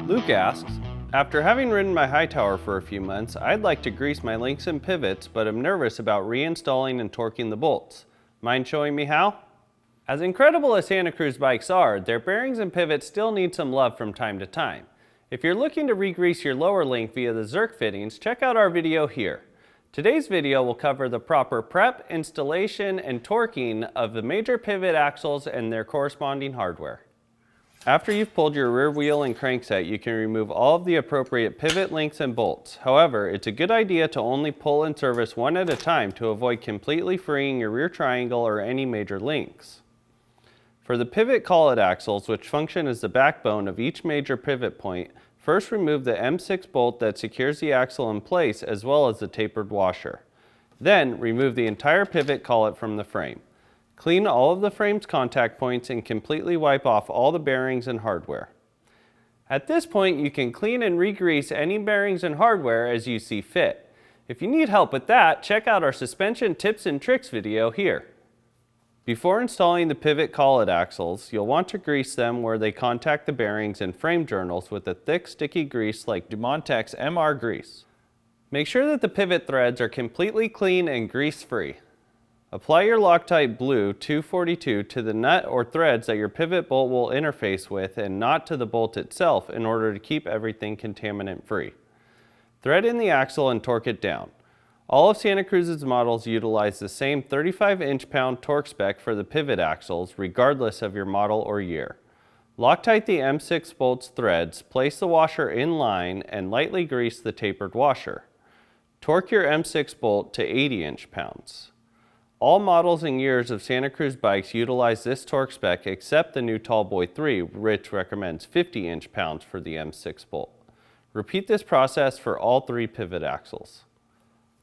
Luke asks, after having ridden my Hightower for a few months, I'd like to grease my links and pivots, but I'm nervous about reinstalling and torquing the bolts. Mind showing me how? As incredible as Santa Cruz bikes are, their bearings and pivots still need some love from time to time. If you're looking to re-grease your lower link via the Zerk fittings, check out our video here. Today's video will cover the proper prep, installation, and torquing of the major pivot axles and their corresponding hardware. After you've pulled your rear wheel and crankset, you can remove all of the appropriate pivot links and bolts. However, it's a good idea to only pull and service one at a time to avoid completely freeing your rear triangle or any major links. For the pivot collet axles, which function as the backbone of each major pivot point, first remove the M6 bolt that secures the axle in place as well as the tapered washer. Then, remove the entire pivot collet from the frame. Clean all of the frame's contact points and completely wipe off all the bearings and hardware. At this point, you can clean and re-grease any bearings and hardware as you see fit. If you need help with that, check out our suspension tips and tricks video here. Before installing the pivot collet axles, you'll want to grease them where they contact the bearings and frame journals with a thick, sticky grease like Dumontex MR grease. Make sure that the pivot threads are completely clean and grease-free. Apply your Loctite Blue 242 to the nut or threads that your pivot bolt will interface with and not to the bolt itself in order to keep everything contaminant-free. Thread in the axle and torque it down. All of Santa Cruz's models utilize the same 35 inch-pound torque spec for the pivot axles, regardless of your model or year. Loctite the M6 bolt's threads, place the washer in line, and lightly grease the tapered washer. Torque your M6 bolt to 80 inch-pounds. All models and years of Santa Cruz bikes utilize this torque spec except the new Tallboy 3, which recommends 50 inch-pounds for the M6 bolt. Repeat this process for all three pivot axles.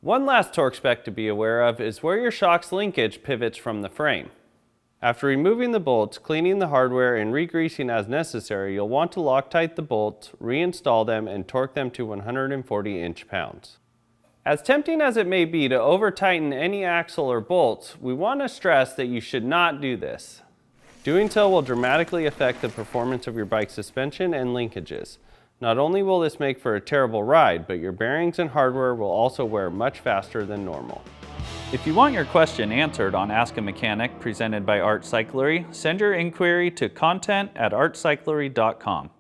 One last torque spec to be aware of is where your shock's linkage pivots from the frame. After removing the bolts, cleaning the hardware, and re-greasing as necessary, you'll want to Loctite the bolts, reinstall them, and torque them to 140 inch-pounds. As tempting as it may be to over-tighten any axle or bolts, we want to stress that you should not do this. Doing so will dramatically affect the performance of your bike's suspension and linkages. Not only will this make for a terrible ride, but your bearings and hardware will also wear much faster than normal. If you want your question answered on Ask a Mechanic presented by Art Cyclery, send your inquiry to content@artcyclery.com.